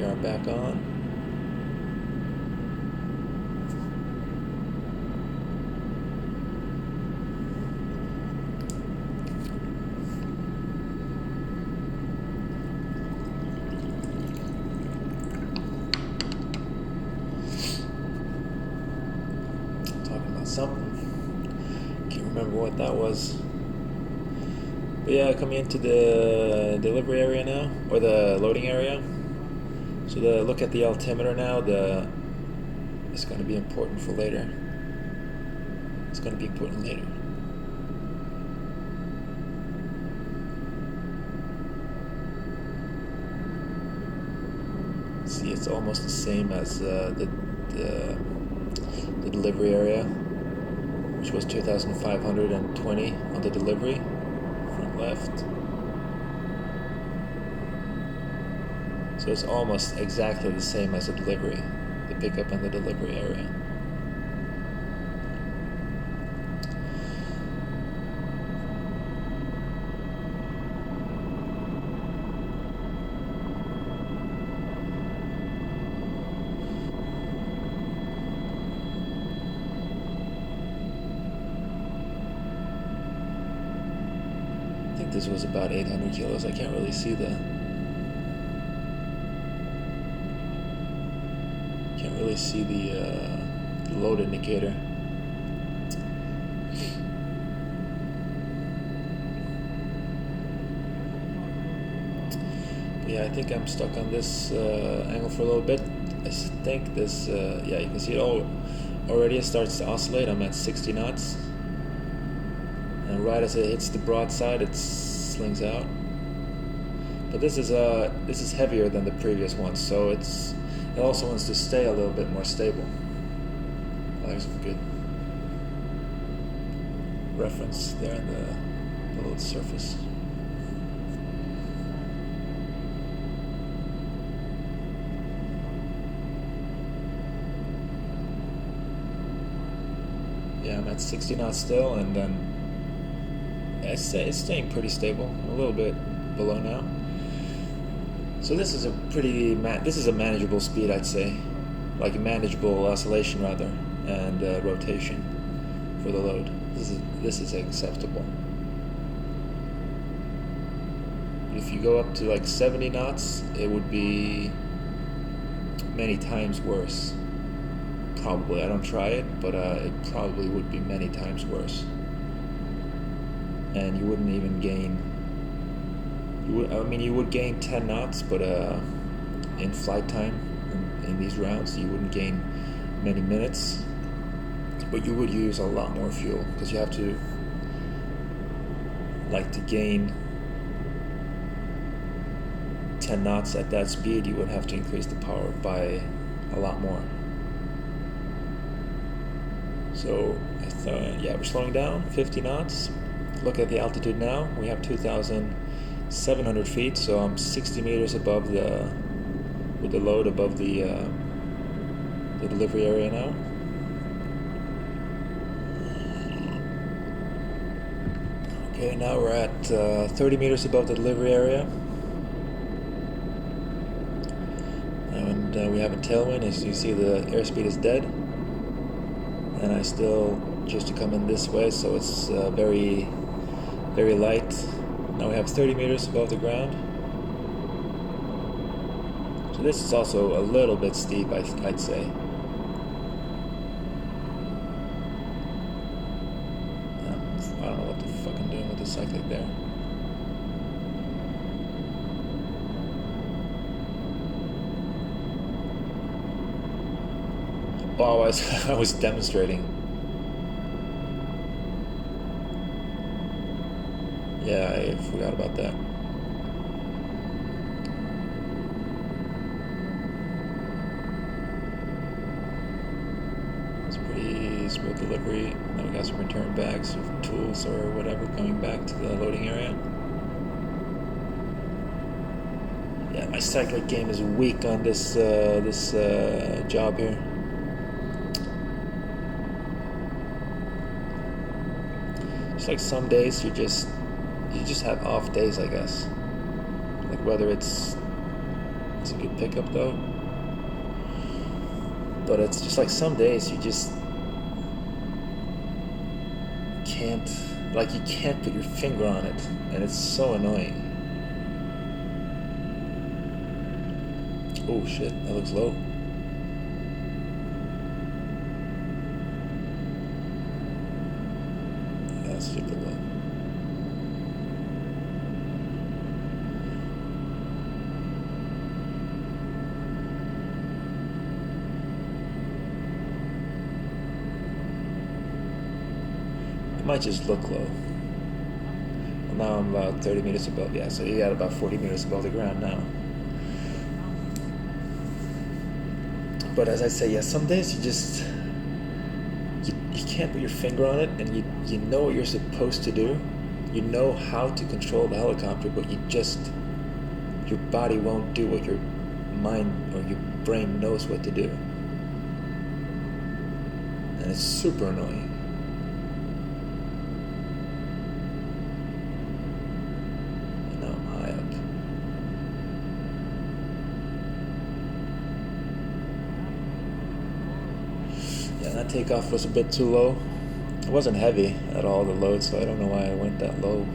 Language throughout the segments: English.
We are back on. Talking about something. Can't remember what that was. But yeah, coming into the delivery area now, or the loading area. So look at the altimeter now. It's going to be important for later. It's going to be important later. See, it's almost the same as the delivery area, which was 2,520 on the delivery, front left. So it's almost exactly the same as the delivery, the pickup and the delivery area. I think this was about 800 kilos. I can't really see the load indicator. But yeah, I think I'm stuck on this angle for a little bit. I think this, yeah, you can see it already. It starts to oscillate. I'm at 60 knots, and right as it hits the broadside, it slings out. But this is heavier than the previous one, so it also wants to stay a little bit more stable. There's some good reference there in the little surface. Yeah, I'm at 60 knots still, and then it's staying pretty stable. A little bit below now. So this is a manageable speed, I'd say, like a manageable oscillation rather, and rotation for the load. This is acceptable. But if you go up to like 70 knots, it would be many times worse. Probably. I don't try it, but it probably would be many times worse. And you wouldn't even gain. You would gain 10 knots, but in flight time, in these routes, you wouldn't gain many minutes. But you would use a lot more fuel, because you have to, to gain 10 knots at that speed, you would have to increase the power by a lot more. So, yeah, we're slowing down, 50 knots. Look at the altitude now. We have 2,700 feet, so I'm 60 meters above with the load above the delivery area now. Okay, now we're at 30 meters above the delivery area. And we have a tailwind. As you see, the airspeed is dead. And I still choose to come in this way, so it's very, very light. Now we have 30 meters above the ground. So this is also a little bit steep, I'd say. I don't know what the fuck I'm doing with the cyclic there. Oh, I was demonstrating. Yeah, I forgot about that. It's pretty smooth delivery. Now we got some return bags of tools or whatever coming back to the loading area. Yeah, my cyclic game is weak on this job here. It's like some days you just have off days, I guess. Like whether it's It's a good pickup though. But it's just like some days you just can't, like you can't put your finger on it, and it's so annoying. Oh shit, that looks low. Yeah, that's super low. It might just look low. Well, now I'm about 30 meters above, yeah, so you got about 40 meters above the ground now. But as I say, yeah, some days you just, you can't put your finger on it, and you know what you're supposed to do. You know how to control the helicopter, but your body won't do what your mind or your brain knows what to do. And it's super annoying. And now I'm high up. Yeah, that takeoff was a bit too low. It wasn't heavy at all, the load, so I don't know why I went that low.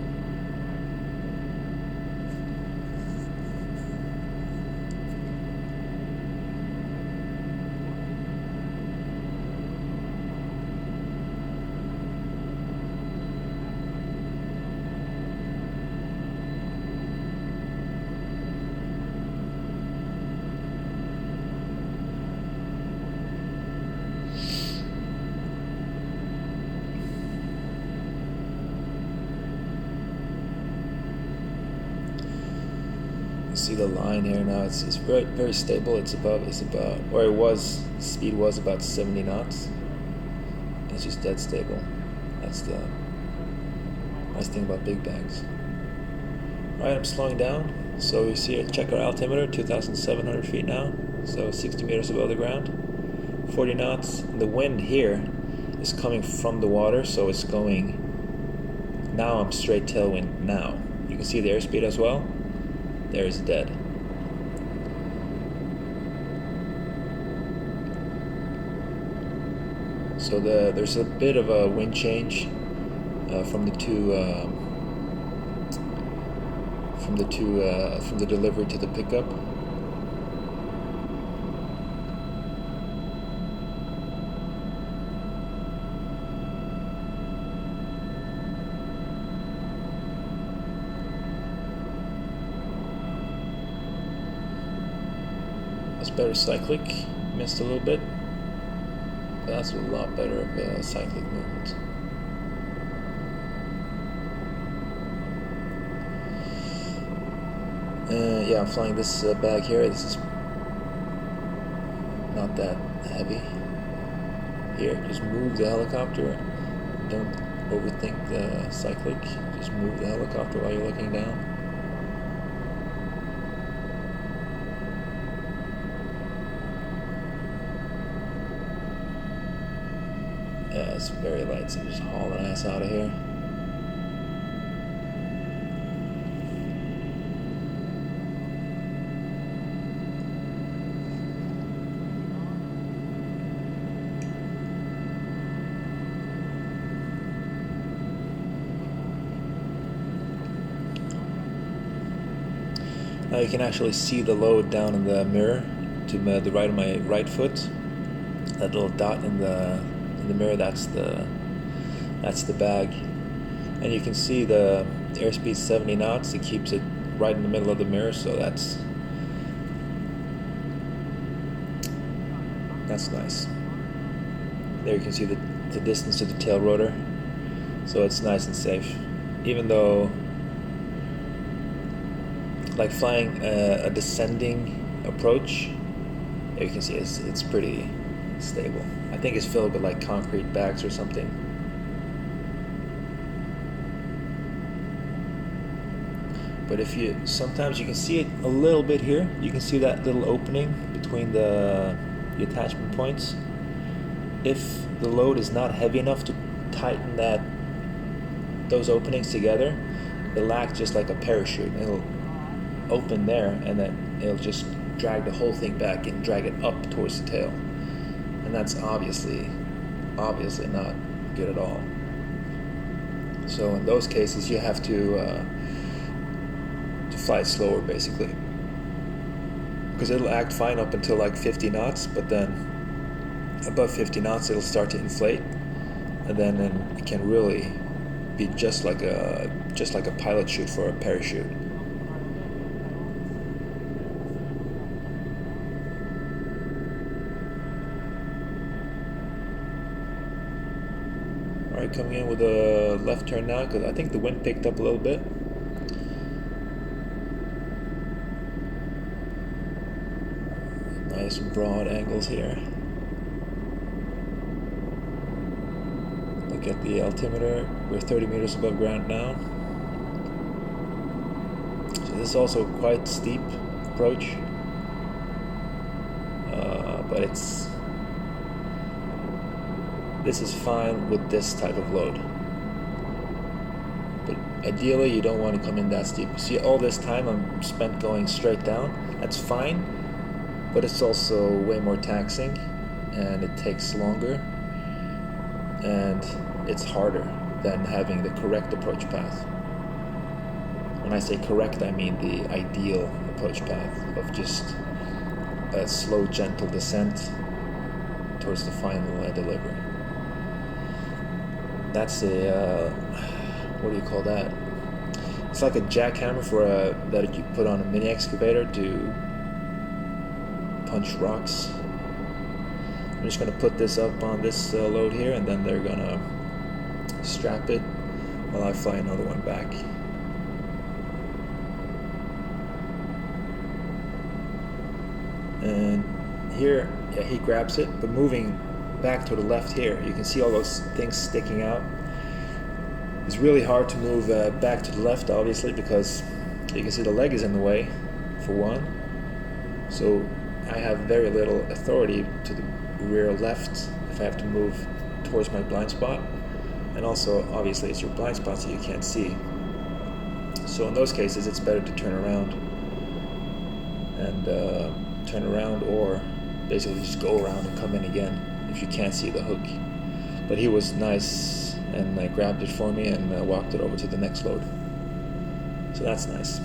See the line here now. It's very, very stable. It's about, or it was, speed was about 70 knots. It's just dead stable. That's the nice thing about big bags. Alright, I'm slowing down. So you see it, check our altimeter, 2,700 feet now. So 60 meters above the ground. 40 knots. And the wind here is coming from the water, so it's going, now I'm straight tailwind now. You can see the airspeed as well. There's dead. So there's a bit of a wind change from the delivery to the pickup. Better cyclic, missed a little bit, but that's a lot better of a cyclic movement. Yeah, I'm flying this bag here. This is not that heavy. Here, just move the helicopter. Don't overthink the cyclic. Just move the helicopter while you're looking down. Yeah, it's very light, so I'm just hauling ass out of here. Now you can actually see the load down in the mirror to the right of my right foot. That little dot in the mirror, that's the bag, and you can see the airspeed 70 knots. It keeps it right in the middle of the mirror, so that's nice. There you can see the distance to the tail rotor, so it's nice and safe, even though like flying a descending approach, you can see it's pretty stable. I think it's filled with like concrete bags or something. But sometimes you can see it a little bit here. You can see that little opening between the attachment points. If the load is not heavy enough to tighten those openings together, it'll act just like a parachute. It'll open there, and then it'll just drag the whole thing back and drag it up towards the tail, and that's obviously not good at all. So in those cases, you have to fly it slower, basically, because it'll act fine up until like 50 knots, but then above 50 knots it'll start to inflate, and then it can really be just like a pilot chute for a parachute. Alright, coming in with a left turn now, because I think the wind picked up a little bit. Nice broad angles here. Look at the altimeter. We're 30 meters above ground now. So this is also quite steep approach, but this is fine with this type of load. But ideally, you don't want to come in that steep. See, all this time I'm spent going straight down. That's fine, but it's also way more taxing, and it takes longer, and it's harder than having the correct approach path. When I say correct, I mean the ideal approach path of just a slow, gentle descent towards the final delivery. That's a what do you call that? It's like a jackhammer that you put on a mini excavator to punch rocks. I'm just going to put this up on this load here, and then they're going to strap it while I fly another one back. And here, yeah, he grabs it, but moving back to the left here, you can see all those things sticking out. It's really hard to move back to the left, obviously, because you can see the leg is in the way, for one. So I have very little authority to the rear left if I have to move towards my blind spot. And also, obviously, it's your blind spot, so you can't see. So in those cases, it's better to turn around or basically just go around and come in again if you can't see the hook. But he was nice and grabbed it for me and walked it over to the next load. So that's nice.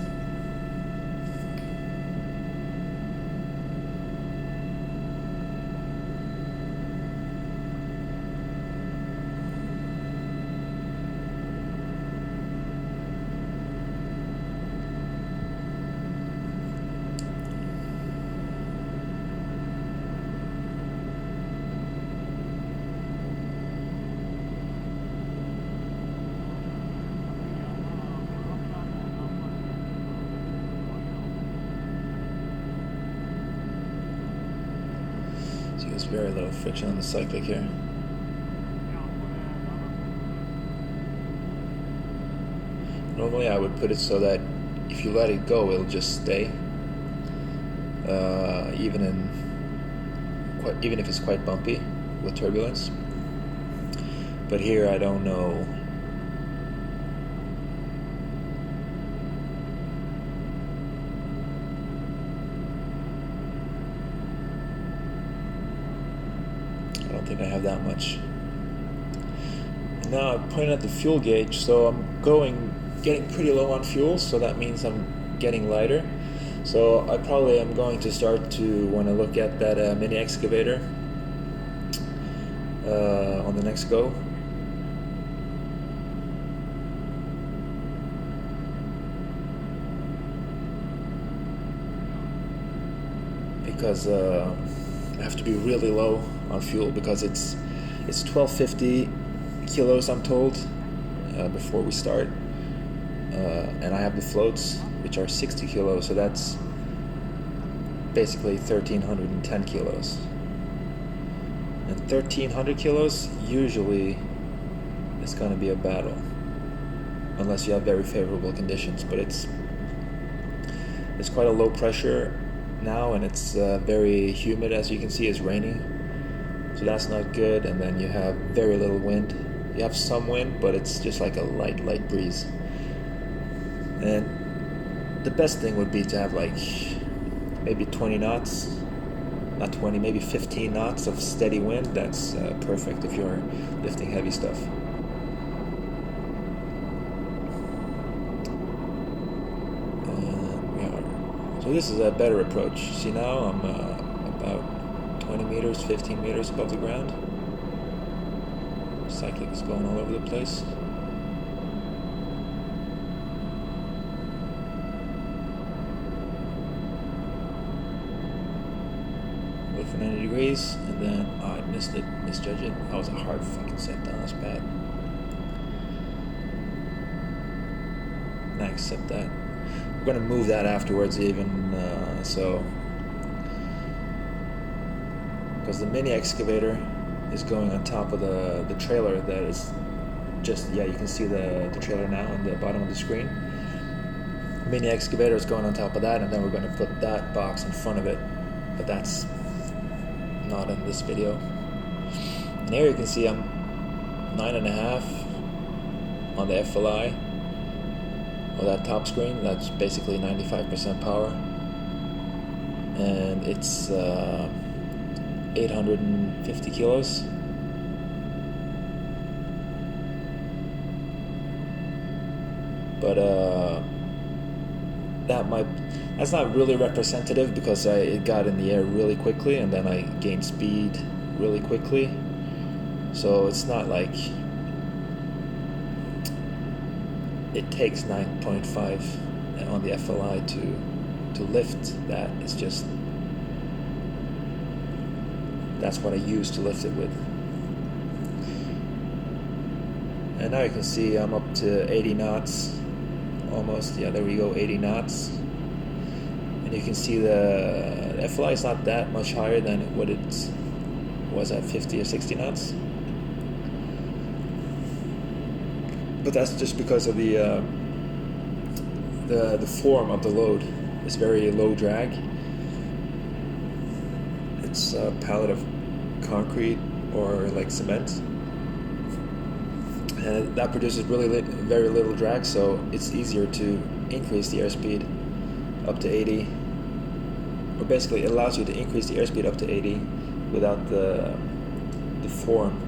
There's very little friction on the cyclic here. Normally I would put it so that if you let it go, it'll just stay, even if it's quite bumpy with turbulence. But here I don't know. I don't think I have that much. Now I'm pointing at the fuel gauge, so I'm getting pretty low on fuel, so that means I'm getting lighter. So I probably am going to start to want to look at that mini excavator on the next go. Because I have to be really low on fuel, because it's 1250 kilos, I'm told, before we start, and I have the floats, which are 60 kilos, so that's basically 1310 kilos. And 1300 kilos usually is going to be a battle, unless you have very favorable conditions. But it's quite a low pressure now, and it's very humid, as you can see. It's raining, so that's not good. And then you have very little wind. You have some wind, but it's just like a light breeze. And the best thing would be to have like maybe 20 knots, not 20, maybe 15 knots of steady wind. That's perfect if you're lifting heavy stuff. So this is a better approach. See, now I'm about 20 meters, 15 meters above the ground. Cyclic is going all over the place. Wait for 90 degrees, and then I misjudged it. That was a hard fucking set down, that's bad. And I accept that. We're going to move that afterwards even, because the mini excavator is going on top of the trailer that is just, yeah, you can see the trailer now on the bottom of the screen. Mini excavator is going on top of that, and then we're going to put that box in front of it, but that's not in this video. And here you can see I'm 9.5 on the FLI. Or that top screen, that's basically 95% power, and it's 850 kilos. But that's not really representative, because it got in the air really quickly and then I gained speed really quickly, so it's not like it takes 9.5 on the FLI to lift that. It's just, that's what I use to lift it with. And now you can see I'm up to 80 knots almost. Yeah, there we go, 80 knots. And you can see the FLI is not that much higher than what it was at 50 or 60 knots. But that's just because of the form of the load. It's very low drag. It's a pallet of concrete or like cement, and that produces really very little drag. So it's easier to increase the airspeed up to 80, or basically it allows you to increase the airspeed up to 80 without the form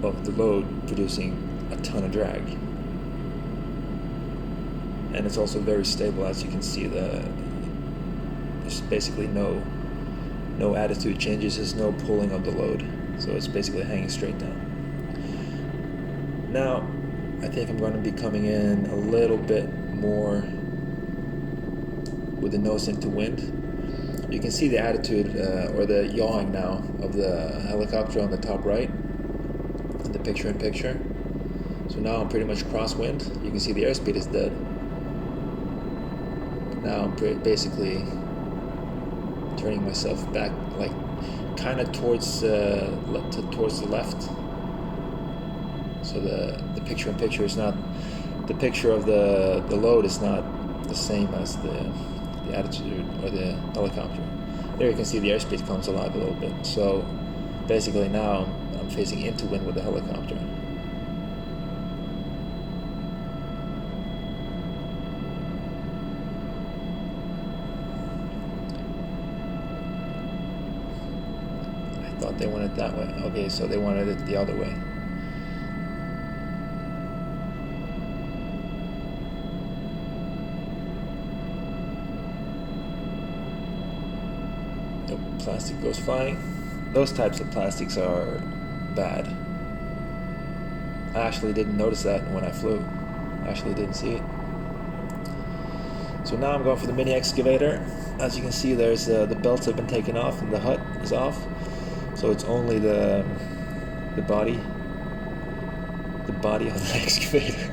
of the load producing a ton of drag. And it's also very stable, as you can see. There's basically no attitude changes. There's no pulling of the load, so it's basically hanging straight down. Now I think I'm going to be coming in a little bit more with the nose into wind. You can see the attitude or the yawing now of the helicopter on the top right in the picture-in-picture. So now I'm pretty much crosswind. You can see the airspeed is dead. Now I'm basically turning myself back, like kind of towards the left. So the picture-in-picture is not, the picture of the load is not the same as the attitude or the helicopter. There you can see the airspeed comes alive a little bit. So basically now I'm facing into wind with the helicopter. Thought they wanted it that way. Okay, so they wanted it the other way. The plastic goes flying. Those types of plastics are bad. I actually didn't notice that when I flew. I actually didn't see it. So now I'm going for the mini excavator. As you can see, there's the belts have been taken off and the hut is off. So it's only the body of the excavator.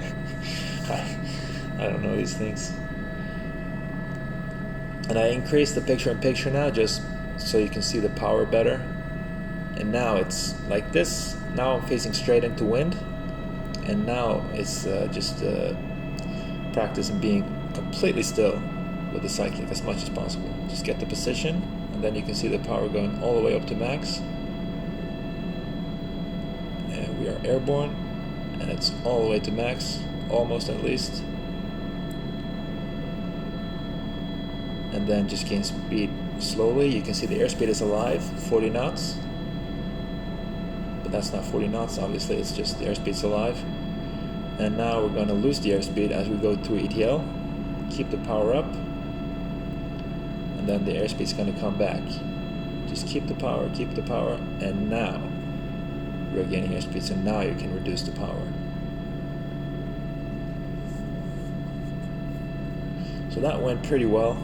I don't know these things. And I increased the picture-in-picture now just so you can see the power better. And now it's like this. Now I'm facing straight into wind. And now it's just practice in being completely still with the cyclic as much as possible. Just get the position, and then you can see the power going all the way up to max. And we are airborne, and it's all the way to max, almost at least. and then just gain speed slowly. You can see the airspeed is alive, 40 knots. But that's not 40 knots, obviously, it's just the airspeed's alive. And now we're going to lose the airspeed as we go through ETL. Keep the power up, and then the airspeed's going to come back. Just keep the power, and now we're gaining airspeed, so now you can reduce the power. So that went pretty well.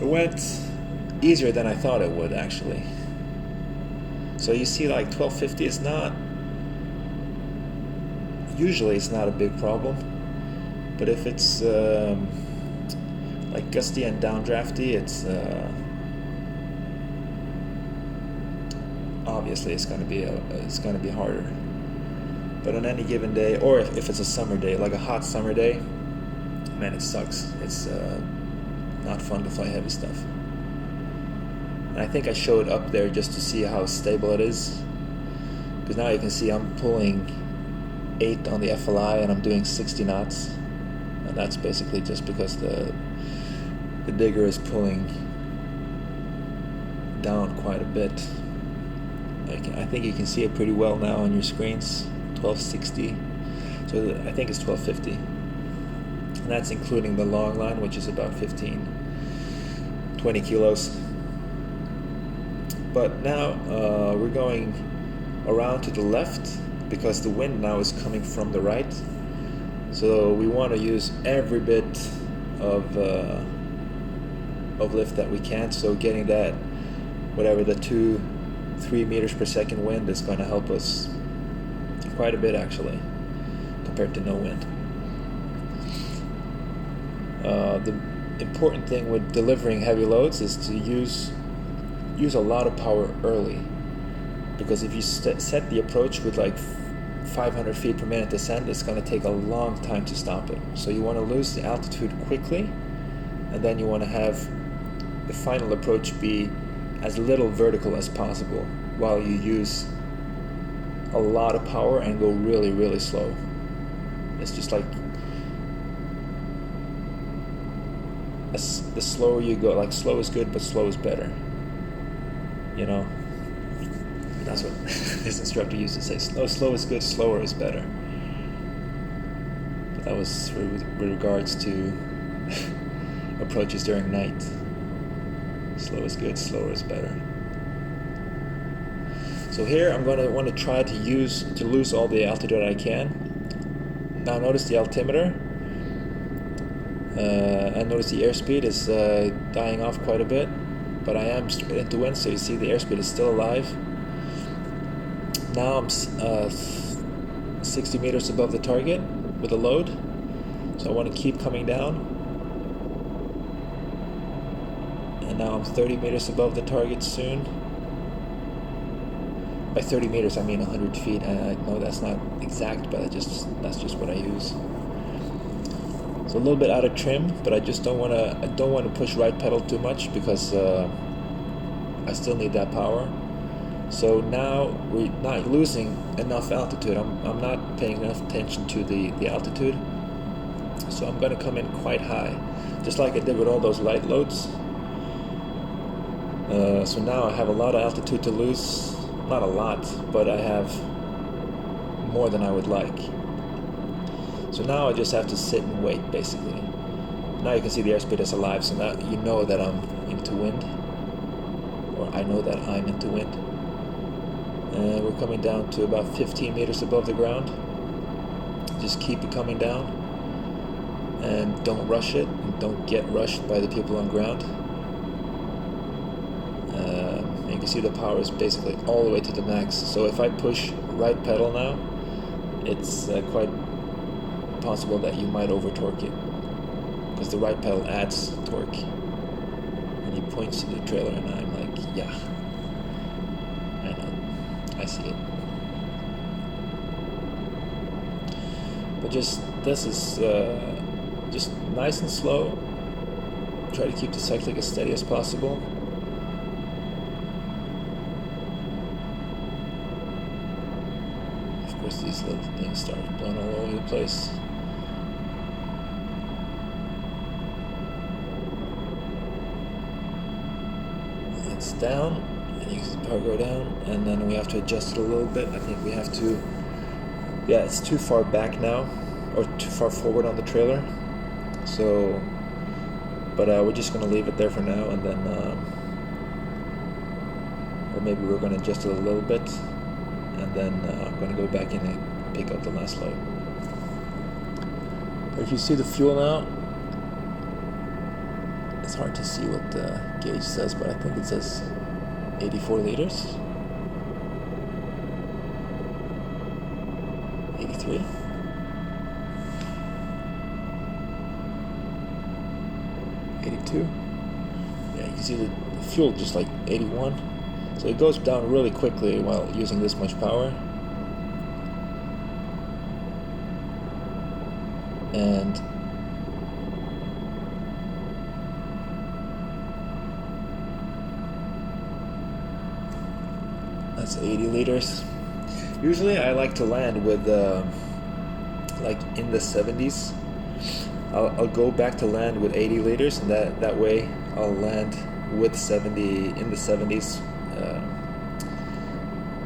It went easier than I thought it would, actually. So you see, like 1250 is not, usually it's not a big problem, but if it's like gusty and downdrafty, it's obviously it's going to be harder. But on any given day, or if it's a summer day, like a hot summer day, man, it sucks. It's not fun to fly heavy stuff. And I think I showed up there just to see how stable it is, because now you can see I'm pulling 8 on the FLI and I'm doing 60 knots, and that's basically just because the digger is pulling down quite a bit. I think you can see it pretty well now on your screens. 1260, so I think it's 1250, and that's including the long line, which is about 20 kilos. But now we're going around to the left because the wind now is coming from the right, so we want to use every bit of lift that we can. So getting that, whatever, the 2-3 meters per second wind is going to help us quite a bit, actually, compared to no wind. The important thing with delivering heavy loads is to use a lot of power early, because if you set the approach with like 500 feet per minute descent, it's going to take a long time to stop it. So you want to lose the altitude quickly, and then you want to have the final approach be as little vertical as possible while you use a lot of power and go really, really slow. It's just like the slower you go, like slow is good, but slow is better. You know, that's what this instructor used to say. Slow is good, slower is better. But that was with regards to approaches during night. Slow is good, slower is better. So here I'm going to want to try to lose all the altitude I can. Now notice the altimeter, and notice the airspeed is dying off quite a bit, but I am straight into wind, so you see the airspeed is still alive. Now I'm 60 meters above the target with a load, so I want to keep coming down. And now I'm 30 meters above the target soon. By 30 meters, I mean 100 feet. And I know that's not exact, but that's just what I use. So a little bit out of trim, but I just don't want to push right pedal too much, because I still need that power. So now we're not losing enough altitude. I'm not paying enough attention to the altitude. So I'm going to come in quite high, just like I did with all those light loads. So now I have a lot of altitude to lose. Not a lot, but I have more than I would like. So now I just have to sit and wait, basically. Now you can see the airspeed is alive, so now you know that I'm into wind, or I know that I'm into wind. And we're coming down to about 15 meters above the ground. Just keep it coming down, and don't rush it, and don't get rushed by the people on ground. You can see the power is basically all the way to the max. So if I push right pedal now, it's quite possible that you might over torque it, because the right pedal adds torque. And he points to the trailer, and I'm like, yeah, I know, I see it. But this is just nice and slow. Try to keep the cyclic as steady as possible. Of course, these little things start blowing all over the place. it's down, and you can see the power go down, and then we have to adjust it a little bit. I think we have to, yeah, it's too far back now, or too far forward on the trailer. So, but we're just going to leave it there for now, and then, or maybe we're going to adjust it a little bit, and then I'm going to go back in and pick up the last load. But if you see the fuel now, it's hard to see what the gauge says, but I think it says 84 liters. 83. Yeah, you can see the fuel just like 81. So it goes down really quickly while using this much power. And that's 80 liters. Usually I like to land with like in the 70s. I'll go back to land with 80 liters, and that way I'll land with 70 in the 70s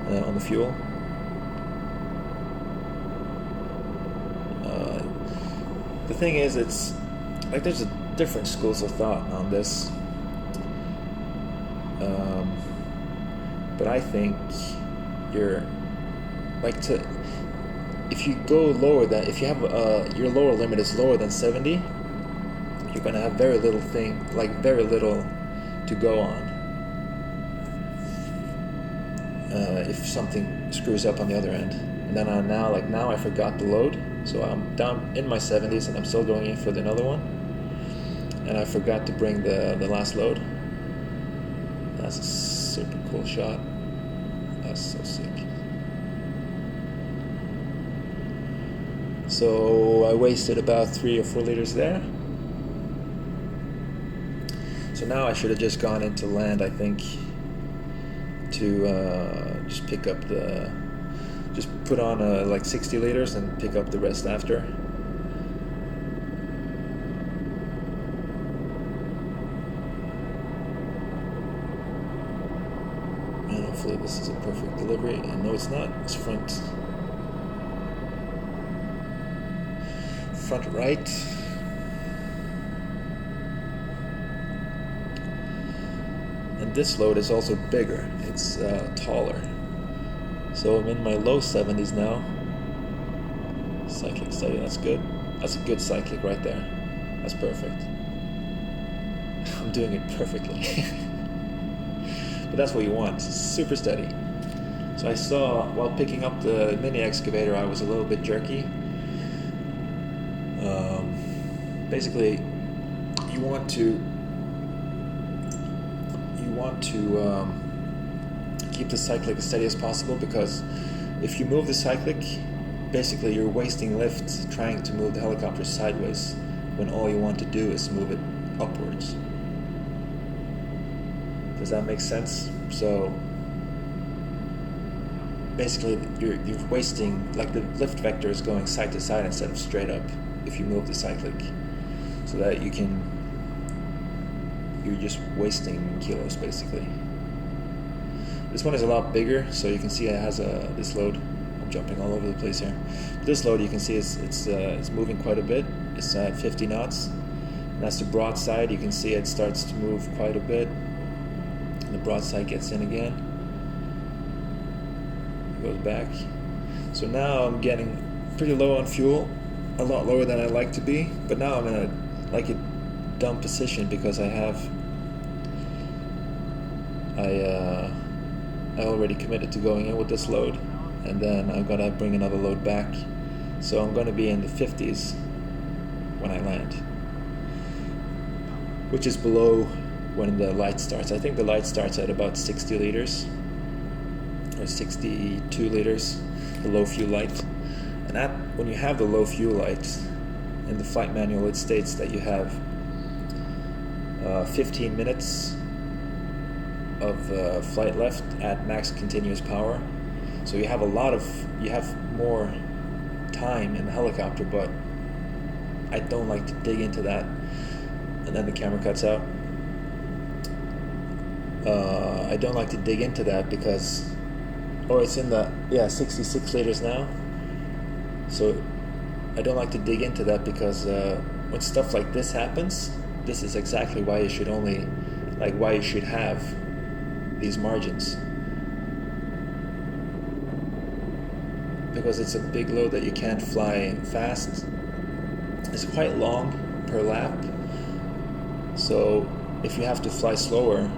on the fuel. The thing is, it's like there's different schools of thought on this, but I think you're like to. If you go lower than, if you have your lower limit is lower than 70, you're gonna have very little to go on. If something screws up on the other end, and then now I forgot the load, so I'm down in my 70s and I'm still going in for another one, and I forgot to bring the last load. That's a super cool shot. That's so sick. So I wasted about 3 or 4 liters there. So now I should have just gone into land, I think, to just pick up just put on like 60 liters and pick up the rest after. And hopefully this is a perfect delivery. And no, it's not. It's front right. And this load is also bigger. It's taller. So I'm in my low 70s now. Cyclic steady, that's good. That's a good cyclic right there. That's perfect. I'm doing it perfectly. But that's what you want. Super steady. So I saw while picking up the mini excavator, I was a little bit jerky. Basically, you want to keep the cyclic as steady as possible, because if you move the cyclic, basically you're wasting lift trying to move the helicopter sideways when all you want to do is move it upwards. Does that make sense? So basically you're wasting, like the lift vector is going side to side instead of straight up if you move the cyclic, so that you're just wasting kilos basically. This one is a lot bigger, so you can see it has this load. I'm jumping all over the place here. This load, you can see it's moving quite a bit. It's at 50 knots. And that's the broadside. You can see it starts to move quite a bit. And the broadside gets in again. It goes back. So now I'm getting pretty low on fuel, a lot lower than I'd like to be. But now I'm in a dumb position, because I already committed to going in with this load, and then I'm gonna bring another load back, so I'm gonna be in the 50s when I land, which is below when the light starts. I think the light starts at about 60 liters or 62 liters, the low fuel light. And when you have the low fuel light, in the flight manual it states that you have 15 minutes of flight left at max continuous power. So you have more time in the helicopter, but I don't like to dig into that. And then the camera cuts out. I don't like to dig into that because, or it's in the 66 liters now. So I don't like to dig into that because when stuff like this happens, this is exactly why you should why you should have these margins. Because it's a big load that you can't fly fast. It's quite long per lap. So if you have to fly slower,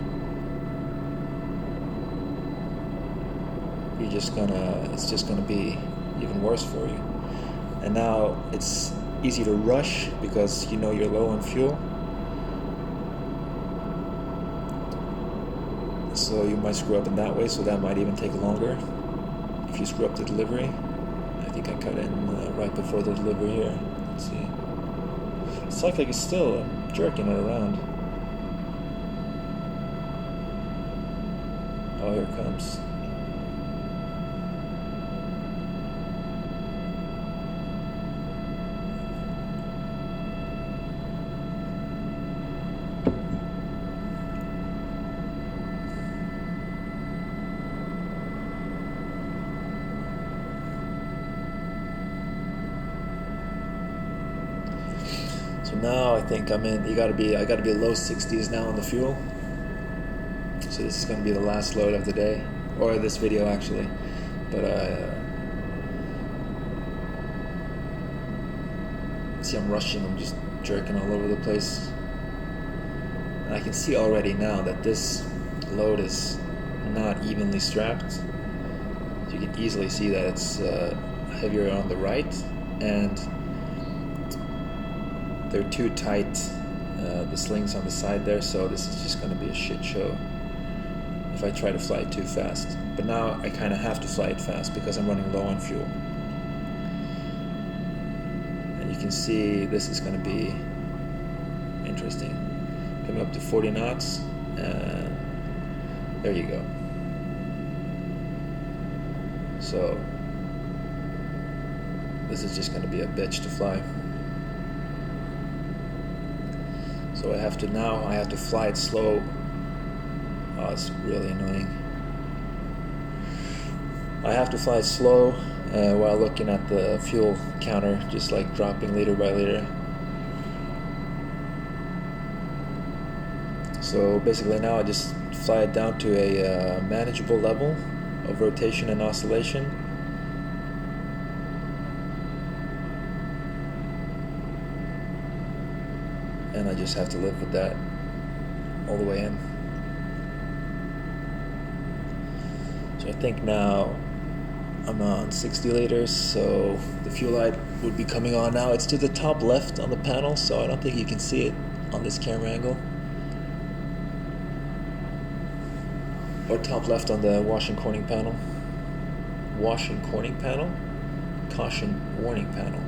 it's just gonna be even worse for you. And now it's easy to rush because you know you're low on fuel. So you might screw up in that way, so that might even take longer if you screw up the delivery. I think I cut in right before the delivery here. Let's see. It's like it's still jerking it around. Oh, here it comes. So now I think I'm in. I gotta be low 60s now on the fuel. So this is gonna be the last load of the day, or this video actually. But see, I'm rushing. I'm just jerking all over the place. And I can see already now that this load is not evenly strapped. So you can easily see that it's heavier on the right, and they're too tight, the slings on the side there, so this is just going to be a shit show if I try to fly it too fast. But now I kind of have to fly it fast because I'm running low on fuel. And you can see this is going to be interesting. Coming up to 40 knots, and there you go. So this is just going to be a bitch to fly. So I have to fly it slow. Oh, it's really annoying. I have to fly it slow while looking at the fuel counter, just like dropping liter by liter. So basically now I just fly it down to a manageable level of rotation and oscillation. And I just have to live with that all the way in. So I think now I'm on 60 liters, so the fuel light would be coming on now. It's to the top left on the panel, so I don't think you can see it on this camera angle. Or top left on the wash and corning panel. Wash and corning panel? Caution warning panel.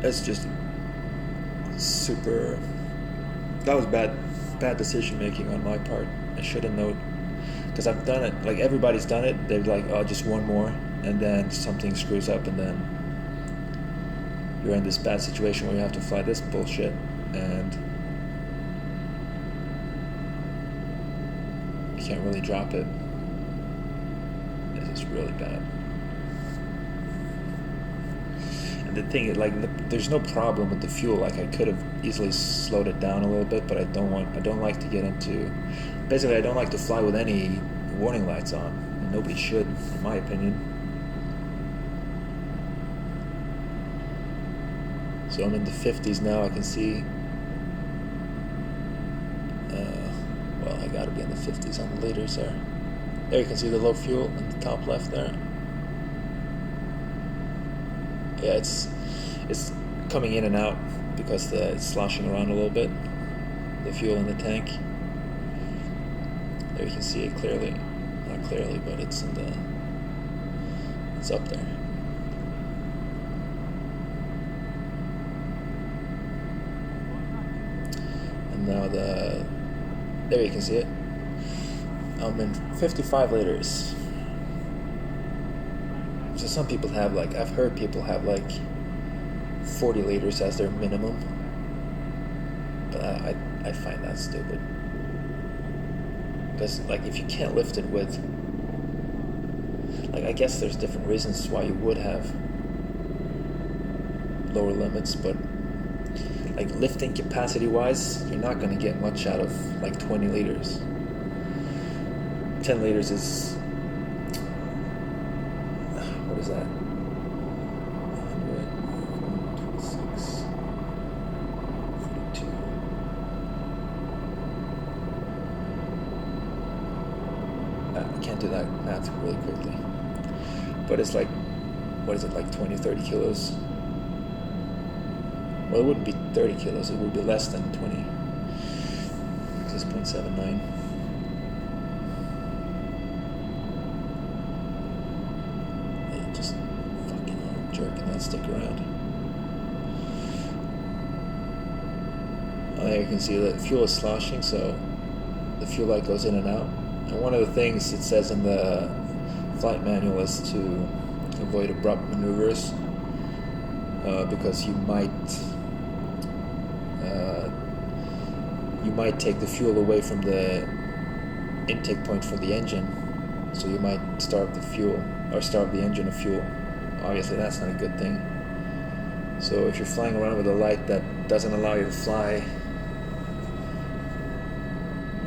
That's just super. That was bad decision making on my part. I should have known, because I've done it. Like everybody's done it. They're like, oh, just one more, and then something screws up, and then you're in this bad situation where you have to fly this bullshit, and you can't really drop it. This is really bad. The thing is, like, there's no problem with the fuel. Like, I could have easily slowed it down a little bit, but I don't like to get into. Basically, I don't like to fly with any warning lights on. And nobody should, in my opinion. So I'm in the 50s now. I can see. Well, I gotta be in the 50s on the liters there. There you can see the low fuel in the top left there. Yeah, it's coming in and out because it's sloshing around a little bit, the fuel in the tank. There you can see it clearly. Not clearly, but it's up there. And now there you can see it. I'm in 55 liters. So some people have, like, I've heard people have like 40 liters as their minimum. But I find that stupid. Because like if you can't lift it with, like I guess there's different reasons why you would have lower limits, but like lifting capacity wise, you're not going to get much out of like 20 liters. 10 liters is, what is that? 126, 42. I can't do that math really quickly. But it's like, what is it, like 20, 30 kilos? Well, it wouldn't be 30 kilos, it would be less than 20. Because it's 0.79. Just fucking jerking that stick around. There you can see the fuel is sloshing, so the fuel light goes in and out. And one of the things it says in the flight manual is to avoid abrupt maneuvers, because you might take the fuel away from the intake point for the engine, so you might starve the fuel or starve the engine of fuel. Obviously that's not a good thing. So if you're flying around with a light that doesn't allow you to fly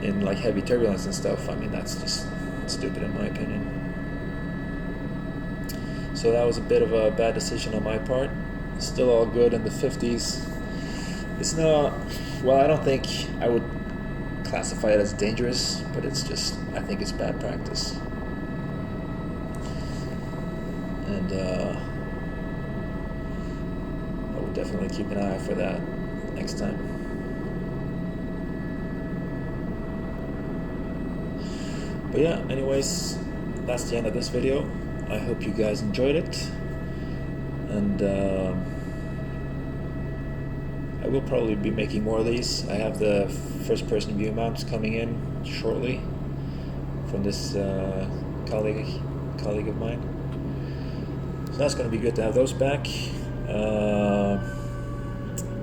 in like heavy turbulence and stuff, I mean that's just stupid in my opinion. So that was a bit of a bad decision on my part. Still all good in the 50s. It's not, well, I don't think I would classify it as dangerous, but it's just, I think it's bad practice. And I would definitely keep an eye out for that next time. But yeah, anyways, that's the end of this video. I hope you guys enjoyed it. And I will probably be making more of these. I have the first person view mounts coming in shortly from this colleague of mine. So that's going to be good to have those back.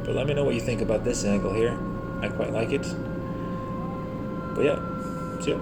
But let me know what you think about this angle here. I quite like it. But yeah, see ya.